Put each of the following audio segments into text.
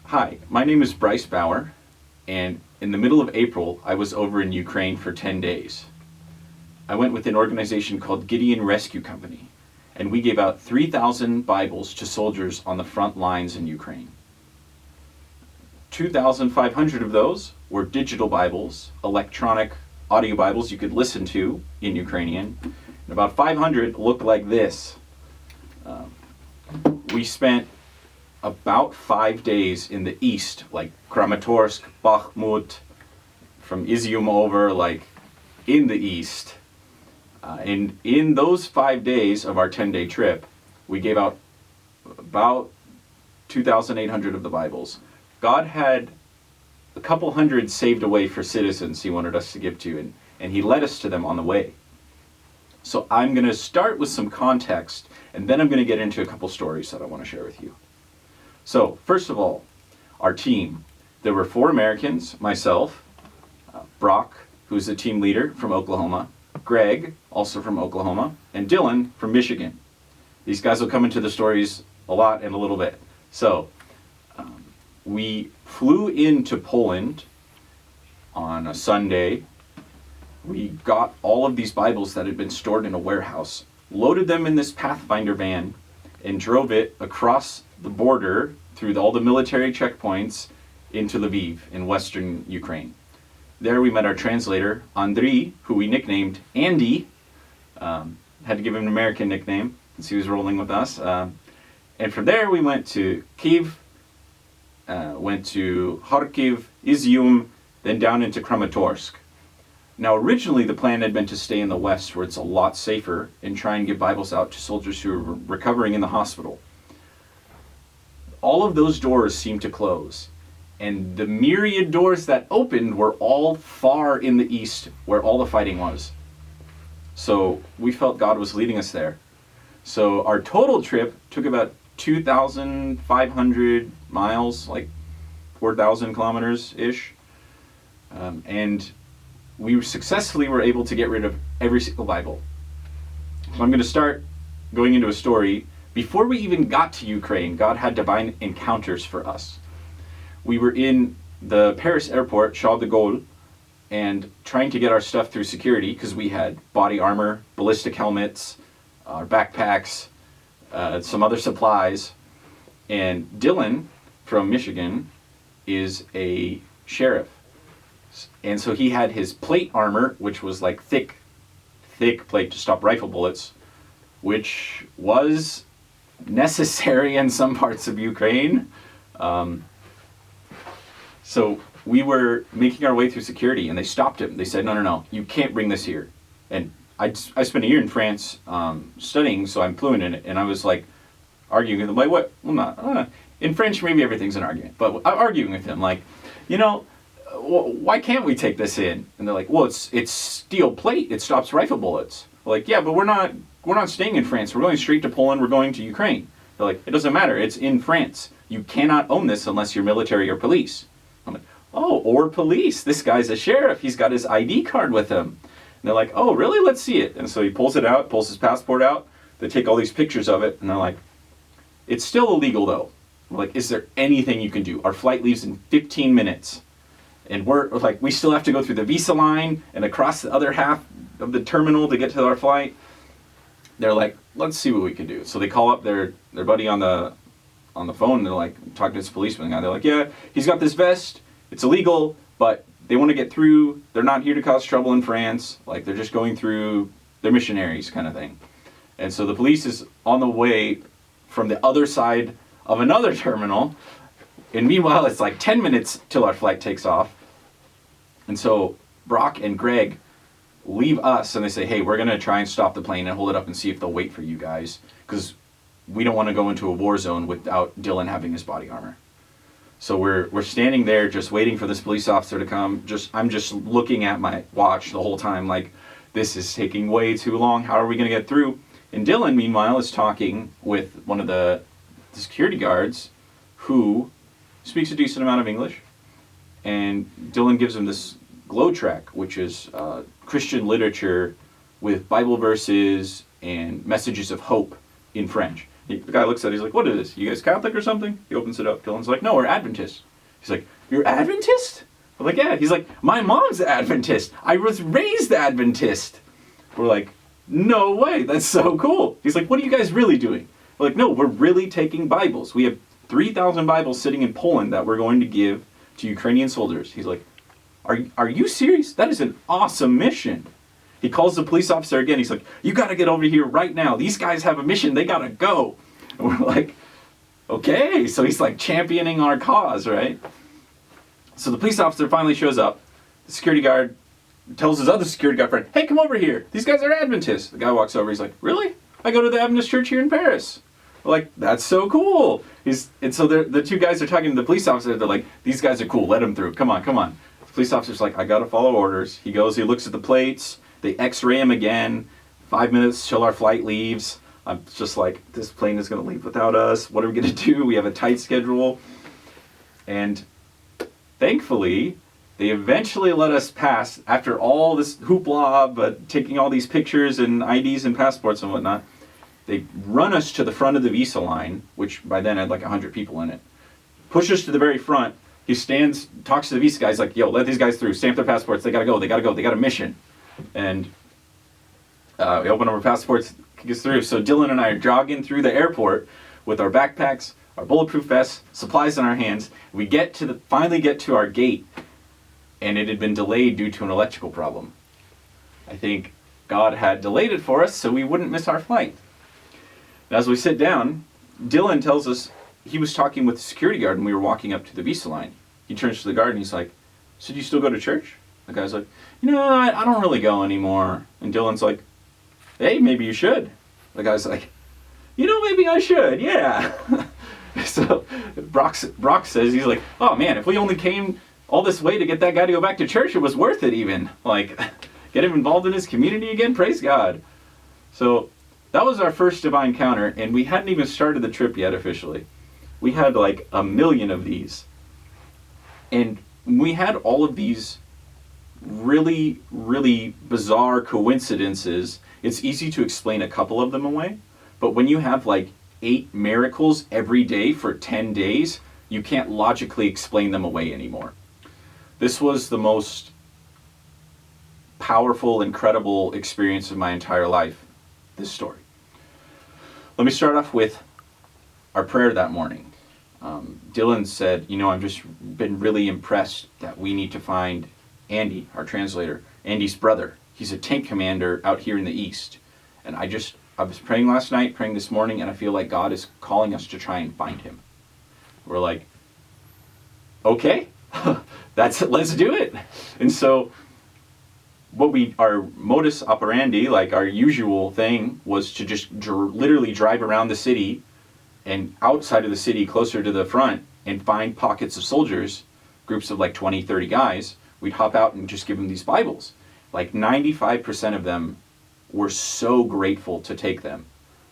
Hi, my name is Bryce Bower, and in the middle of April, I was over in Ukraine for 10 days. I went with an organization called Gideon Rescue Company, and we gave out 3,000 Bibles to soldiers on the front lines in Ukraine. 2,500 of those were digital Bibles, electronic audio Bibles you could listen to in Ukrainian, and about 500 looked like this. We spent about 5 days in the east, like Kramatorsk, Bakhmut, from Izium over, like in the east. And in those 5 days of our 10-day trip, we gave out about 2,800 of the Bibles. God had a couple hundred saved away for citizens he wanted us to give to, and he led us to them on the way. So I'm going to start with some context, and then I'm going to get into a couple stories that I want to share with you. So, first of all, our team. There were 4 Americans, myself, Brock, who's the team leader from Oklahoma, Greg, also from Oklahoma, and Dylan from Michigan. These guys will come into the stories a lot in a little bit. So, we flew into Poland on a Sunday. We got all of these Bibles that had been stored in a warehouse, loaded them in this Pathfinder van, and drove it across the border through all the military checkpoints into Lviv in western Ukraine. There we met our translator, Andriy, who we nicknamed Andy. Had to give him an American nickname since he was rolling with us. And from there we went to Kyiv, went to Kharkiv, Izium, then down into Kramatorsk. Now originally the plan had been to stay in the west where it's a lot safer and try and give Bibles out to soldiers who are recovering in the hospital. All of those doors seemed to close, and the myriad doors that opened were all far in the east where all the fighting was. So we felt God was leading us there. So our total trip took about 2,500 miles, like 4,000 kilometers-ish. And we successfully were able to get rid of every single Bible. So I'm going to start going into a story. Before we even got to Ukraine, God had divine encounters for us. We were in the Paris airport, Charles de Gaulle, and trying to get our stuff through security because we had body armor, ballistic helmets, our backpacks, some other supplies. And Dylan from Michigan is a sheriff. And so he had his plate armor, which was like thick plate to stop rifle bullets, which was necessary in some parts of Ukraine. So we were making our way through security, and they stopped him. They said, no, you can't bring this here. And I spent a year in France studying, so I'm fluent in it. And I was like arguing with him, like, what? Well, not. In French, maybe everything's an argument. But I'm arguing with him, like, why can't we take this in? And they're like, well, it's steel plate. It stops rifle bullets. We're like, yeah, but we're not staying in France. We're going straight to Poland. We're going to Ukraine. They're like, it doesn't matter. It's in France. You cannot own this unless you're military or police. I'm like, oh, or police. This guy's a sheriff. He's got his ID card with him. And they're like, oh, really? Let's see it. And so he pulls it out, pulls his passport out. They take all these pictures of it. And they're like, it's still illegal, though. We're like, is there anything you can do? Our flight leaves in 15 minutes. And we're like, we still have to go through the visa line and across the other half of the terminal to get to our flight. They're like, let's see what we can do. So they call up their buddy on the phone. And they're like, talking to this policeman guy. They're like, yeah, he's got this vest. It's illegal, but they want to get through. They're not here to cause trouble in France. Like, they're just going through. They're missionaries kind of thing. And so the police is on the way from the other side of another terminal. And meanwhile, it's like 10 minutes till our flight takes off. And so Brock and Greg leave us and they say, hey, we're going to try and stop the plane and hold it up and see if they'll wait for you guys. Because we don't want to go into a war zone without Dylan having his body armor. So we're standing there just waiting for this police officer to come. I'm just looking at my watch the whole time like, this is taking way too long. How are we going to get through? And Dylan, meanwhile, is talking with one of the security guards who speaks a decent amount of English. And Dylan gives him this glow track, which is Christian literature with Bible verses and messages of hope in French. The guy looks at it, he's like, what is this? You guys Catholic or something? He opens it up. Dylan's like, no, we're Adventist. He's like, you're Adventist? We're like, yeah. He's like, my mom's Adventist. I was raised Adventist. We're like, no way, that's so cool. He's like, what are you guys really doing? We're like, no, we're really taking Bibles. We have 3,000 Bibles sitting in Poland that we're going to give to Ukrainian soldiers. He's like, are you serious? That is an awesome mission. He calls the police officer again. He's like, you got to get over here right now. These guys have a mission. They got to go. And we're like, okay. So he's like championing our cause, right? So the police officer finally shows up. The security guard tells his other security guard friend, hey, come over here. These guys are Adventists. The guy walks over. He's like, really? I go to the Adventist church here in Paris. We're like, that's so cool. And so the two guys are talking to the police officer. They're like, these guys are cool. Let them through. Come on, come on. The police officer's like, I got to follow orders. He goes, he looks at the plates. They x-ray him again. 5 minutes till our flight leaves. I'm just like, this plane is going to leave without us. What are we going to do? We have a tight schedule. And thankfully, they eventually let us pass after all this hoopla, but taking all these pictures and IDs and passports and whatnot. They run us to the front of the visa line, which by then had like 100 people in it. Push us to the very front. He stands, talks to the visa guys like, yo, let these guys through. Stamp their passports. They got to go. They got to go. They got a mission. And we open up our passports, gets through. So Dylan and I are jogging through the airport with our backpacks, our bulletproof vests, supplies in our hands. We finally get to our gate, and it had been delayed due to an electrical problem. I think God had delayed it for us so we wouldn't miss our flight. And as we sit down, Dylan tells us he was talking with the security guard and we were walking up to the visa line. He turns to the guard and he's like, so do you still go to church? The guy's like, I don't really go anymore. And Dylan's like, hey, maybe you should. The guy's like, maybe I should, yeah. So Brock says, he's like, oh man, if we only came all this way to get that guy to go back to church, it was worth it even. Like, get him involved in his community again, praise God. So that was our first divine encounter, and we hadn't even started the trip yet officially. We had like 1 million of these. And we had all of these really, really bizarre coincidences. It's easy to explain a couple of them away, but when you have like 8 miracles every day for 10 days, you can't logically explain them away anymore. This was the most powerful, incredible experience of my entire life, this story. Let me start off with our prayer that morning. Dylan said, I've just been really impressed that we need to find Andy, our translator, Andy's brother. He's a tank commander out here in the East. And I was praying last night, praying this morning, and I feel like God is calling us to try and find him. We're like, okay, let's do it. And so our modus operandi, like our usual thing, was to just literally drive around the city and outside of the city, closer to the front, and find pockets of soldiers, groups of like 20, 30 guys. We'd hop out and just give them these Bibles. Like 95% of them were so grateful to take them.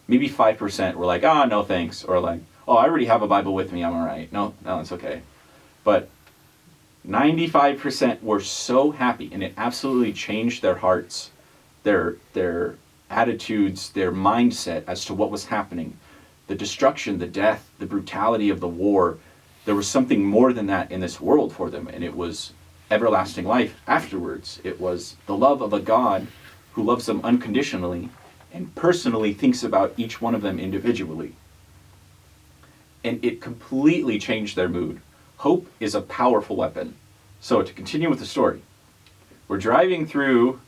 Maybe 5% were like, no thanks. Or like, I already have a Bible with me, I'm all right. No, it's okay. But 95% were so happy, and it absolutely changed their hearts, their attitudes, their mindset as to what was happening. The destruction, the death, the brutality of the war. There was something more than that in this world for them, and it was everlasting life afterwards. It was the love of a God who loves them unconditionally and personally thinks about each one of them individually. And it completely changed their mood. Hope is a powerful weapon. So to continue with the story, we're driving through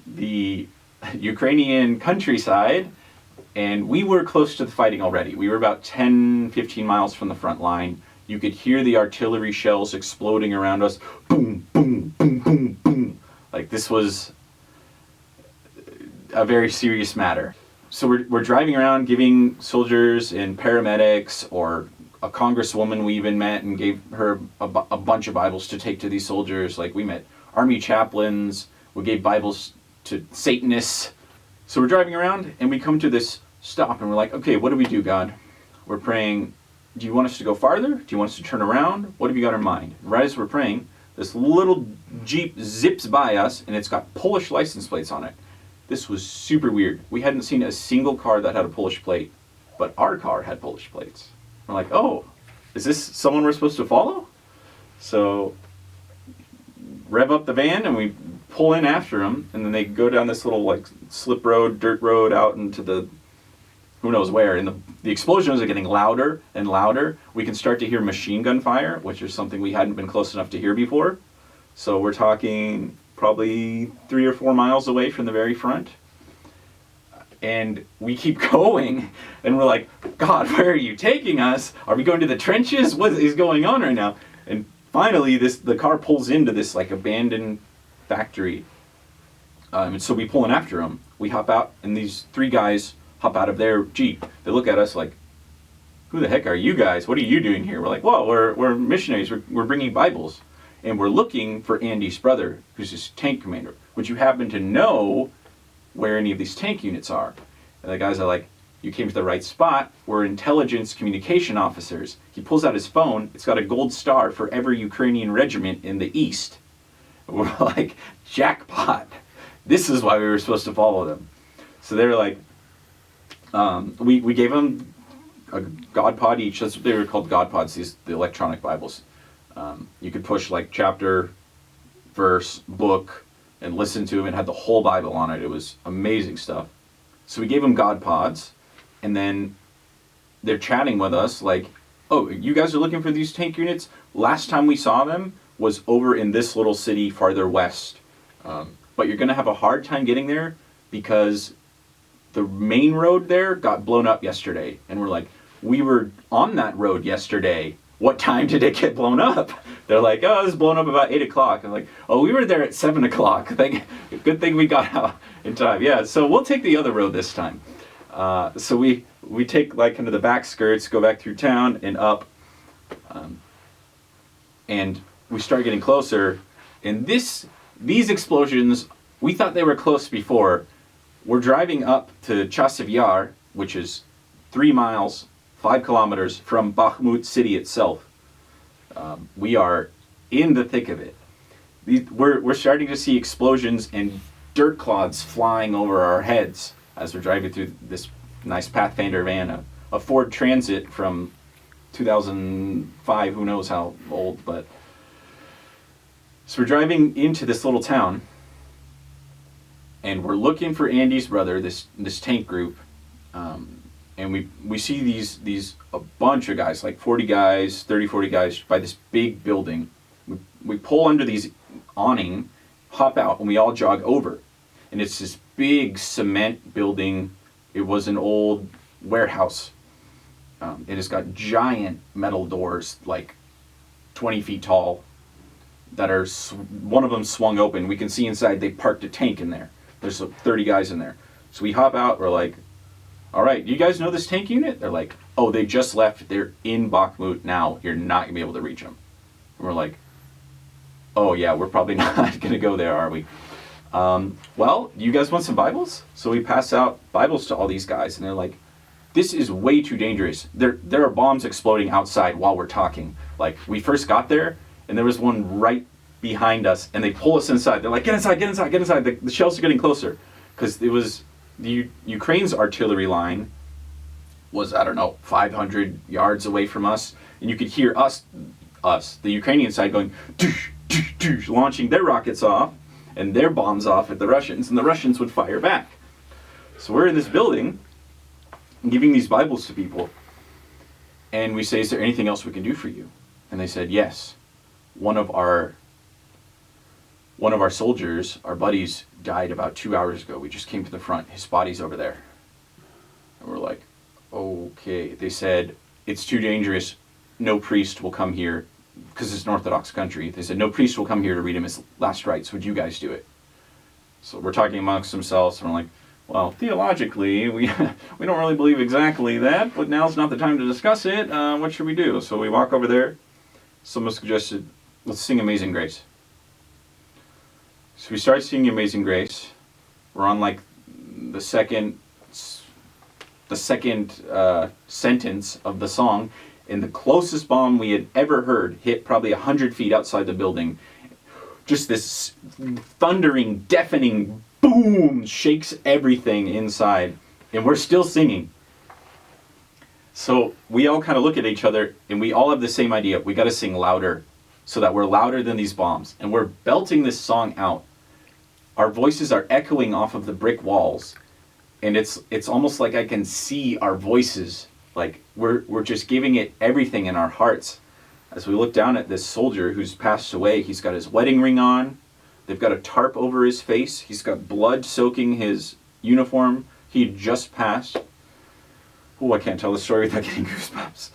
the Ukrainian countryside, and we were close to the fighting already. We were about 10, 15 miles from the front line. You could hear the artillery shells exploding around us. Boom, boom, boom, boom, boom. Like this was a very serious matter. So we're driving around giving soldiers and paramedics, or a congresswoman we even met and gave her a bunch of Bibles to take to these soldiers. Like we met army chaplains, we gave Bibles to Satanists. So we're driving around and we come to this stop and we're like, okay, what do we do, God? We're praying, do you want us to go farther? Do you want us to turn around? What have you got in mind? Right as we're praying, this little Jeep zips by us and it's got Polish license plates on it. This was super weird. We hadn't seen a single car that had a Polish plate but our car had Polish plates. We're like, oh, is this someone we're supposed to follow? So rev up the van and we pull in after them, and then they go down this little like slip road, dirt road out into the who knows where, and the explosions are getting louder and louder. We can start to hear machine gun fire, which is something we hadn't been close enough to hear before. So we're talking probably 3 or 4 miles away from the very front. And we keep going, and we're like, God, where are you taking us? Are we going to the trenches? What is going on right now? And finally, the car pulls into this like abandoned factory. And so we pull in after them. We hop out, and these 3 guys hop out of their Jeep. They look at us like, who the heck are you guys? What are you doing here? We're like, well, we're missionaries. We're bringing Bibles. And we're looking for Andy's brother, who's his tank commander. Would you happen to know where any of these tank units are? And the guys are like, you came to the right spot. We're intelligence communication officers. He pulls out his phone. It's got a gold star for every Ukrainian regiment in the East. We're like, jackpot. This is why we were supposed to follow them. So they're like, we gave them a God pod each. That's what they were called, God pods, the electronic Bibles. You could push like chapter, verse, book, and listen to them. It had the whole Bible on it. It was amazing stuff. So we gave them God pods, and then they're chatting with us like, oh, you guys are looking for these tank units? Last time we saw them was over in this little city farther west. But you're going to have a hard time getting there because the main road there got blown up yesterday. And we're like, we were on that road yesterday. What time did it get blown up? They're like, oh, it was blown up about 8 o'clock. I'm like, oh, we were there at 7 o'clock. Good thing we got out in time. Yeah, so we'll take the other road this time. So we take like kind of the back skirts, go back through town and up. And we start getting closer. And these explosions, we thought they were close before. We're driving up to Chasiv Yar, which is 3 miles, 5 kilometers from Bakhmut city itself. We are in the thick of it. We're starting to see explosions and dirt clods flying over our heads as we're driving through this nice Pathfinder van, a Ford Transit from 2005, who knows how old, but... So we're driving into this little town, and we're looking for Andy's brother, this tank group, and we see these a bunch of guys, like 40 guys, 30, 40 guys, by this big building. We pull under these awning, hop out, and we all jog over. And it's this big cement building. It was an old warehouse. It has got giant metal doors, like 20 feet tall, that are, one of them swung open. We can see inside they parked a tank in there. There's 30 guys in there. So we hop out, we're like, all right, do you guys know this tank unit? They're like, oh, they just left. They're in Bakhmut now. You're not going to be able to reach them. And we're like, oh yeah, we're probably not going to go there, are we? Well, you guys want some Bibles? So we pass out Bibles to all these guys, and they're like, this is way too dangerous. There are bombs exploding outside while we're talking. Like, we first got there, and there was one right behind us, and they pull us inside. They're like, get inside, get inside, get inside. The shells are getting closer. Because it was, Ukraine's artillery line was, I don't know, 500 yards away from us. And you could hear us, the Ukrainian side going, doosh, doosh, doosh, launching their rockets off and their bombs off at the Russians, and the Russians would fire back. So we're in this building giving these Bibles to people. And we say, is there anything else we can do for you? And they said, yes. One of our soldiers, our buddies, died about 2 hours ago. We just came to the front. His body's over there. And we're like, okay. They said, it's too dangerous. No priest will come here, because it's an Orthodox country. They said, no priest will come here to read him his last rites. Would you guys do it? So we're talking amongst themselves, and we're like, well, theologically, we don't really believe exactly that, but now's not the time to discuss it. What should we do? So we walk over there. Someone suggested, let's sing Amazing Grace. So we start singing Amazing Grace. We're on like the second sentence of the song, and the closest bomb we had ever heard hit probably 100 feet outside the building. Just this thundering, deafening boom shakes everything inside, and we're still singing. So we all kind of look at each other, and we all have the same idea. We got to sing louder so that we're louder than these bombs. And we're belting this song out. Our voices are echoing off of the brick walls. And it's almost like I can see our voices. Like we're just giving it everything in our hearts. As we look down at this soldier who's passed away, he's got his wedding ring on. They've got a tarp over his face. He's got blood soaking his uniform. He had just passed. Oh, I can't tell the story without getting goosebumps.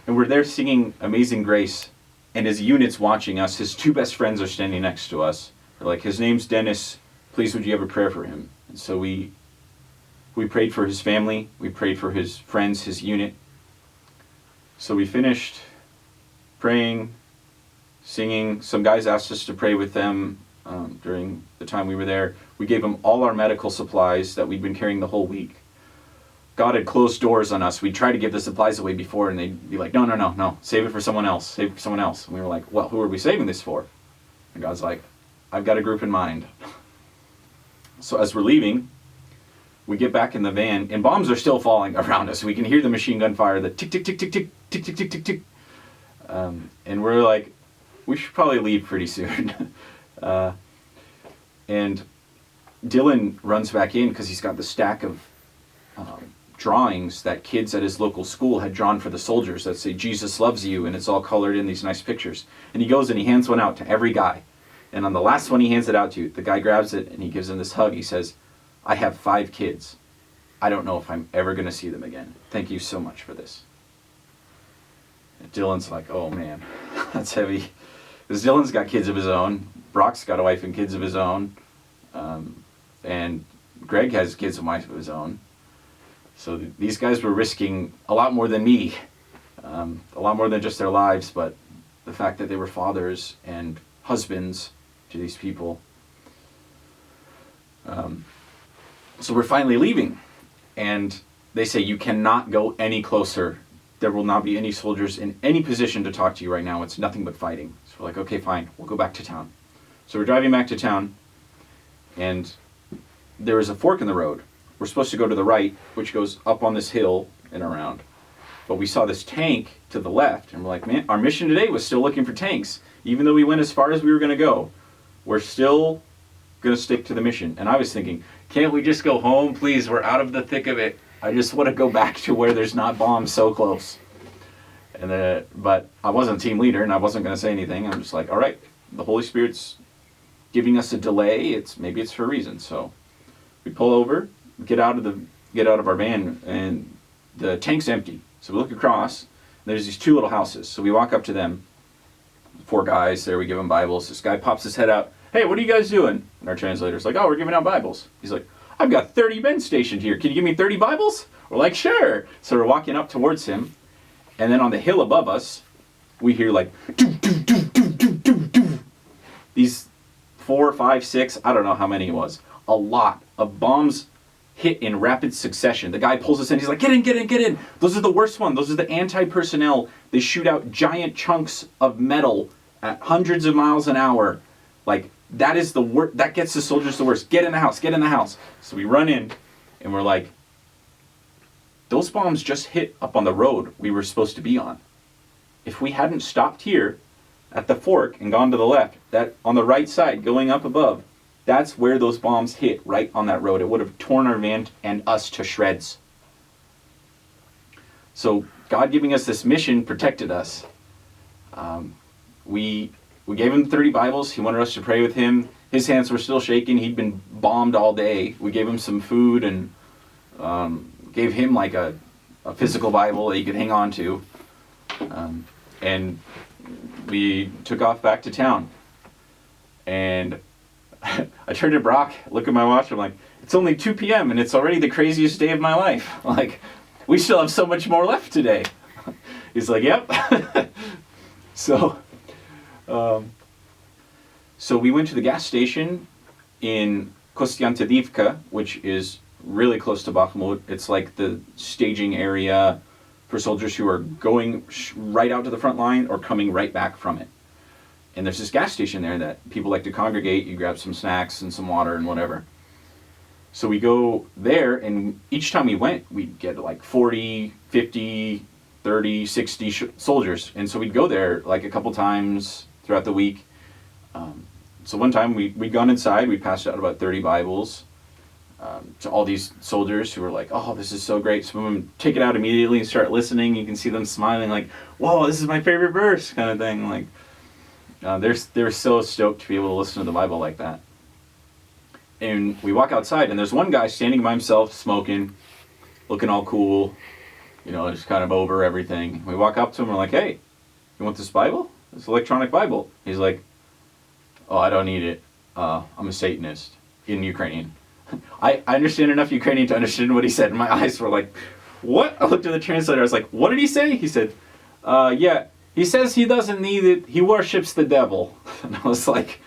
And we're there singing Amazing Grace. And his unit's watching us. His two best friends are standing next to us. They're like, his name's Dennis. Please would you have a prayer for him? And so we prayed for his family. We prayed for his friends, his unit. So we finished praying, singing. Some guys asked us to pray with them during the time we were there. We gave them all our medical supplies that we'd been carrying the whole week. God had closed doors on us. We'd try to give the supplies away before, and they'd be like, no, save it for someone else. Save it for someone else. And we were like, well, who are we saving this for? And God's like, I've got a group in mind. So as we're leaving, we get back in the van, and bombs are still falling around us. We can hear the machine gun fire, the tick, tick, tick, tick, tick, tick, tick, tick, tick, tick. And we're like, we should probably leave pretty soon. And Dylan runs back in because he's got the stack of drawings that kids at his local school had drawn for the soldiers that say, Jesus loves you, and it's all colored in these nice pictures. And he goes and he hands one out to every guy. And on the last one he hands it out to, the guy grabs it and he gives him this hug. He says, I have 5 kids. I don't know if I'm ever going to see them again. Thank you so much for this. And Dylan's like, oh man, that's heavy. Because Dylan's got kids of his own. Brock's got a wife and kids of his own. And Greg has kids and wife of his own. So these guys were risking a lot more than me. A lot more than just their lives, but the fact that they were fathers and husbands to these people. So we're finally leaving. And they say, you cannot go any closer. There will not be any soldiers in any position to talk to you right now. It's nothing but fighting. So we're like, okay, fine. We'll go back to town. So we're driving back to town. And there is a fork in the road. We're supposed to go to the right, which goes up on this hill and around. But we saw this tank to the left. And we're like, man, our mission today was still looking for tanks. Even though we went as far as we were going to go, we're still going to stick to the mission. And I was thinking, can't we just go home, please? We're out of the thick of it. I just want to go back to where there's not bombs so close. And but I wasn't team leader, and I wasn't going to say anything. I'm just like, all right, the Holy Spirit's giving us a delay. Maybe it's for a reason. So we pull over, get out of our van, and the tank's empty. So we look across, and there's these 2 little houses. So we walk up to them. 4 guys there. We give them Bibles. This guy pops his head out. Hey, what are you guys doing? And our translator's like, oh, we're giving out Bibles. He's like, I've got 30 men stationed here. Can you give me 30 Bibles? We're like, sure. So we're walking up towards him. And then on the hill above us, we hear like, doo, doo, doo, doo, doo, doo, doo. These 4, 5, 6, I don't know how many it was. A lot of bombs hit in rapid succession. The guy pulls us in. He's like, get in, get in, get in. Those are the worst ones. Those are the anti-personnel. They shoot out giant chunks of metal at hundreds of miles an hour. Like, that is the worst. That gets the soldiers the worst. Get in the house. Get in the house. So we run in, and we're like, those bombs just hit up on the road we were supposed to be on. If we hadn't stopped here at the fork and gone to the left, that on the right side going up above, that's where those bombs hit, right on that road. It would have torn our van and us to shreds. So God giving us this mission protected us. We gave him 30 Bibles. He wanted us to pray with him. His hands were still shaking. He'd been bombed all day. We gave him some food and gave him like a physical Bible that he could hang on to. And we took off back to town. And I turned to Brock, look at my watch, I'm like, it's only 2 p.m. and it's already the craziest day of my life. Like, we still have so much more left today. He's like, yep. So we went to the gas station in Kostiantynivka, which is really close to Bakhmut. It's like the staging area for soldiers who are going right out to the front line or coming right back from it. And there's this gas station there that people like to congregate. You grab some snacks and some water and whatever. So we go there, and each time we went, we'd get like 40, 50, 30, 60 soldiers. And so we'd go there like a couple times throughout the week. So one time we'd gone inside, we passed out about 30 Bibles to all these soldiers who were like, oh, this is so great. Some of them take it out immediately and start listening. You can see them smiling like, whoa, this is my favorite verse kind of thing. Like, they're so stoked to be able to listen to the Bible like that. And we walk outside, and there's one guy standing by himself, smoking, looking all cool, just kind of over everything. We walk up to him, we're like, hey, you want this Bible? This electronic Bible. He's like, oh, I don't need it. I'm a Satanist in Ukrainian. I understand enough Ukrainian to understand what he said, and my eyes were like, what? I looked at the translator, I was like, what did he say? He said, yeah, he says he doesn't need it, he worships the devil. And I was like,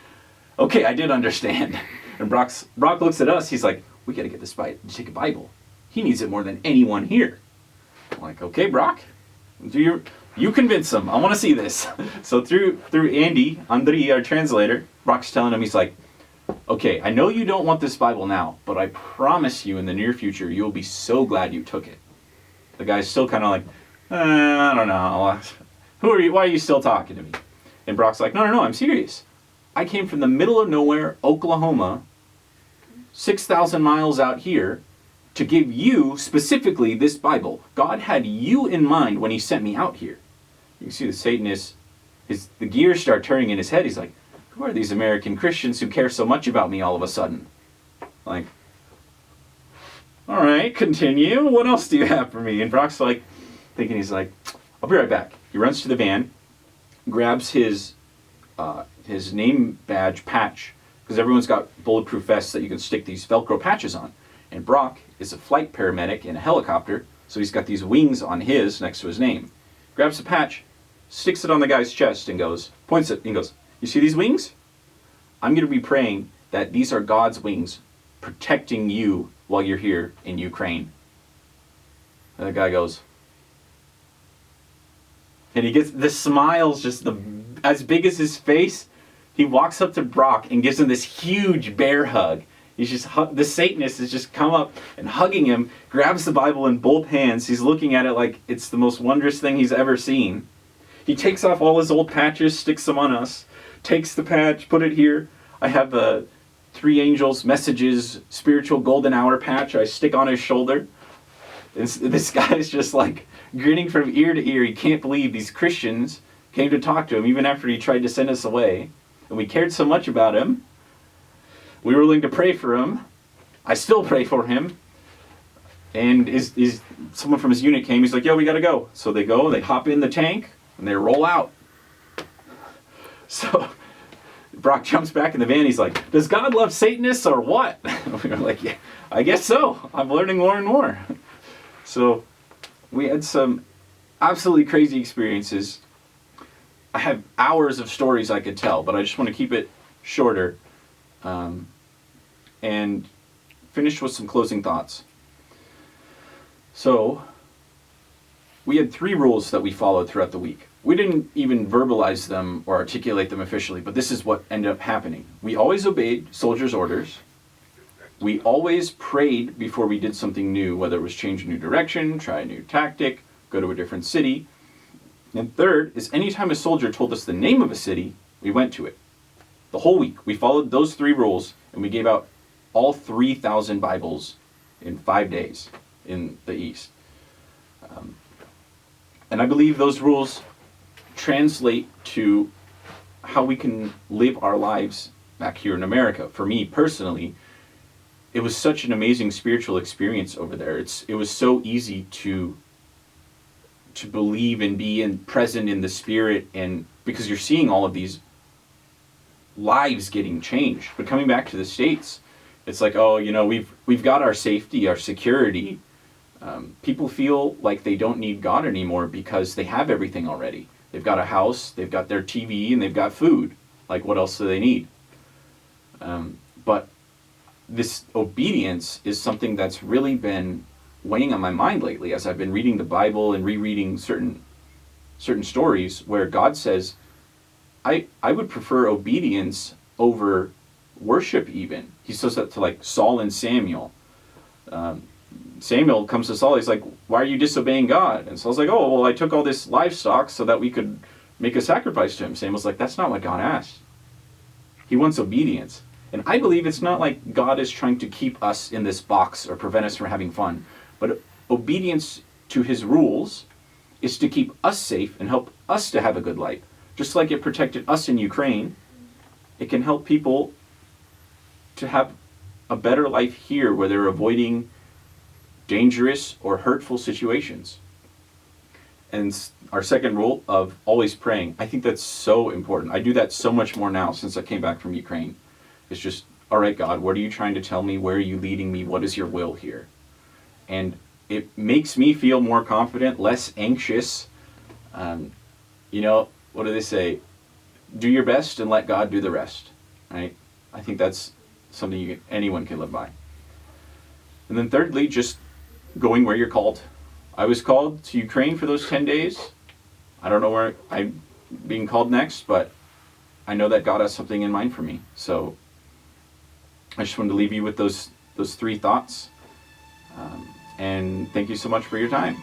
okay, I did understand. And Brock looks at us, he's like, we gotta get this take a Bible. He needs it more than anyone here. I'm like, okay, Brock, you convince him. I want to see this. So through Andri, our translator, Brock's telling him, he's like, okay, I know you don't want this Bible now, but I promise you in the near future, you'll be so glad you took it. The guy's still kind of like, I don't know. Who are you? Why are you still talking to me? And Brock's like, no, I'm serious. I came from the middle of nowhere, Oklahoma, 6,000 miles out here, to give you specifically this Bible. God had you in mind when he sent me out here. You can see the Satanist, the gears start turning in his head. He's like, who are these American Christians who care so much about me all of a sudden? Like, all right, continue. What else do you have for me? And Brock's like, thinking, he's like, I'll be right back. He runs to the van, grabs his name badge patch, because everyone's got bulletproof vests that you can stick these Velcro patches on. And Brock is a flight paramedic in a helicopter, so he's got these wings on his next to his name. Grabs the patch, sticks it on the guy's chest, and points it, and goes, you see these wings? I'm going to be praying that these are God's wings protecting you while you're here in Ukraine. And the guy goes, and he gets the smiles just as big as his face. He walks up to Brock and gives him this huge bear hug. He's just the Satanist has just come up and hugging him, grabs the Bible in both hands. He's looking at it like it's the most wondrous thing he's ever seen. He takes off all his old patches, sticks them on us, takes the patch, put it here. I have the 3 Angels Messages Spiritual Golden Hour patch I stick on his shoulder. This guy's just like grinning from ear to ear. He can't believe these Christians came to talk to him even after he tried to send us away. And we cared so much about him. We were willing to pray for him. I still pray for him. And someone from his unit came. He's like, yo, we got to go. So they go, they hop in the tank, and they roll out. So Brock jumps back in the van. He's like, does God love Satanists or what? We were like, yeah, I guess so. I'm learning more and more. So we had some absolutely crazy experiences. I have hours of stories I could tell, but I just want to keep it shorter. And finish with some closing thoughts. So, we had 3 rules that we followed throughout the week. We didn't even verbalize them or articulate them officially, but this is what ended up happening. We always obeyed soldiers' orders. We always prayed before we did something new, whether it was change a new direction, try a new tactic, go to a different city. And third is anytime a soldier told us the name of a city, we went to it. The whole week, we followed those 3 rules, and we gave out all 3,000 Bibles in 5 days in the East. And I believe those rules translate to how we can live our lives back here in America. For me personally, it was such an amazing spiritual experience over there. It was so easy to believe and be present in the Spirit, and because you're seeing all of these lives getting changed. But coming back to the States, it's like, oh, we've got our safety, our security. People feel like they don't need God anymore because they have everything already. They've got a house, they've got their TV, and they've got food. Like, what else do they need? But this obedience is something that's really been weighing on my mind lately as I've been reading the Bible and rereading certain stories where God says, I would prefer obedience over worship even. He says that to like Saul and Samuel. Samuel comes to Saul, he's like, why are you disobeying God? And Saul's like, oh, well, I took all this livestock so that we could make a sacrifice to him. Samuel's like, that's not what God asked. He wants obedience. And I believe it's not like God is trying to keep us in this box or prevent us from having fun, but obedience to his rules is to keep us safe and help us to have a good life. Just like it protected us in Ukraine, it can help people to have a better life here where they're avoiding dangerous or hurtful situations. And our second rule of always praying, I think that's so important. I do that so much more now since I came back from Ukraine. It's just, all right, God, what are you trying to tell me? Where are you leading me? What is your will here? And it makes me feel more confident, less anxious. You know, what do they say? Do your best and let God do the rest, right? I think that's something anyone can live by. And then thirdly, just going where you're called. I was called to Ukraine for those 10 days. I don't know where I'm being called next, but I know that God has something in mind for me. So I just wanted to leave you with those three thoughts. And thank you so much for your time.